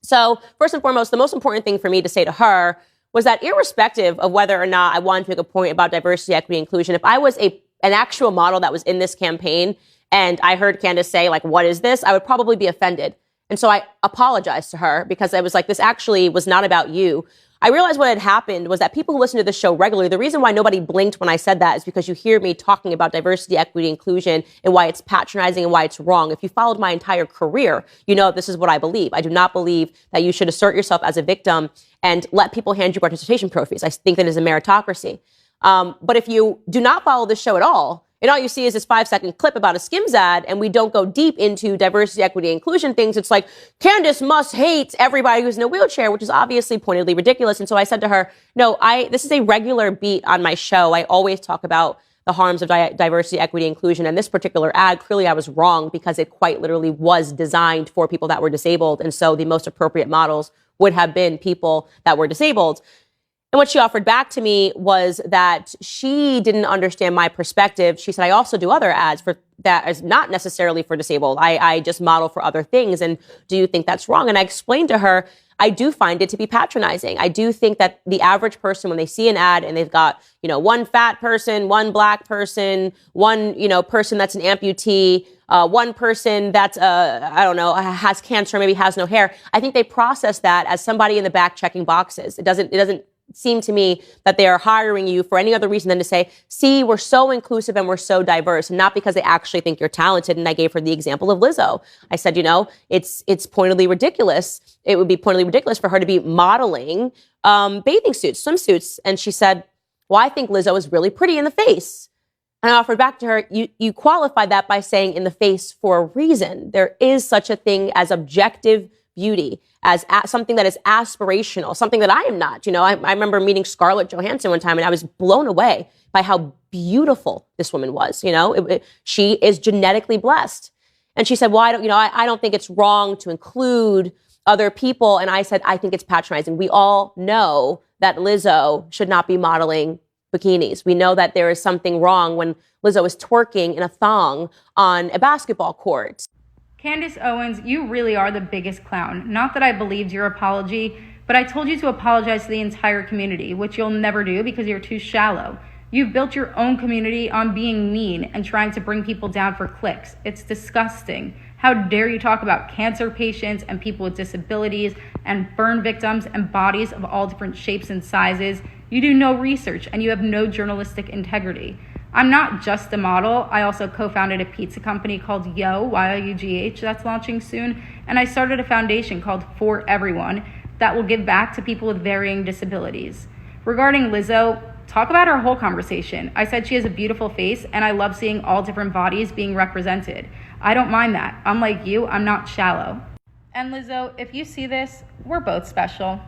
So first and foremost, the most important thing for me to say to her was that irrespective of whether or not I wanted to make a point about diversity, equity, inclusion, if I was an actual model that was in this campaign and I heard Candace say, like, what is this? I would probably be offended. And so I apologized to her because I was like, this actually was not about you. I realized what had happened was that people who listen to this show regularly, the reason why nobody blinked when I said that is because you hear me talking about diversity, equity, inclusion, and why it's patronizing and why it's wrong. If you followed my entire career, you know this is what I believe. I do not believe that you should assert yourself as a victim and let people hand you participation trophies. I think that is a meritocracy. But if you do not follow this show at all, and all you see is this 5-second clip about a Skims ad, and we don't go deep into diversity, equity, inclusion things, it's like, Candace must hate everybody who's in a wheelchair, which is obviously pointedly ridiculous. And so I said to her, no, this is a regular beat on my show. I always talk about the harms of diversity, equity, inclusion. And this particular ad, clearly I was wrong because it quite literally was designed for people that were disabled. And so the most appropriate models would have been people that were disabled. And what she offered back to me was that she didn't understand my perspective. She said, I also do other ads for that is not necessarily for disabled. I just model for other things. And do you think that's wrong? And I explained to her, I do find it to be patronizing. I do think that the average person, when they see an ad and they've got, one fat person, one black person, one, person that's an amputee, one person that's, has cancer, maybe has no hair. I think they process that as somebody in the back checking boxes. It doesn't seem to me that they are hiring you for any other reason than to say, see, we're so inclusive and we're so diverse, and not because they actually think you're talented. And I gave her the example of Lizzo. I said, it's pointedly ridiculous. It would be pointedly ridiculous for her to be modeling bathing suits, swimsuits. And she said, well, I think Lizzo is really pretty in the face. And I offered back to her, you qualified that by saying in the face for a reason. There is such a thing as objective beauty, as something that is aspirational, something that I am not. I remember meeting Scarlett Johansson one time and I was blown away by how beautiful this woman was. She is genetically blessed. And she said, well, I don't think it's wrong to include other people. And I said, I think it's patronizing. We all know that Lizzo should not be modeling bikinis. We know that there is something wrong when Lizzo is twerking in a thong on a basketball court. Candace Owens, you really are the biggest clown. Not that I believed your apology, but I told you to apologize to the entire community, which you'll never do because you're too shallow. You've built your own community on being mean and trying to bring people down for clicks. It's disgusting. How dare you talk about cancer patients and people with disabilities and burn victims and bodies of all different shapes and sizes. You do no research and you have no journalistic integrity. I'm not just a model. I also co-founded a pizza company called YOUGH that's launching soon. And I started a foundation called For Everyone that will give back to people with varying disabilities. Regarding Lizzo, talk about our whole conversation. I said she has a beautiful face and I love seeing all different bodies being represented. I don't mind that. Unlike you, I'm not shallow. And Lizzo, if you see this, we're both special.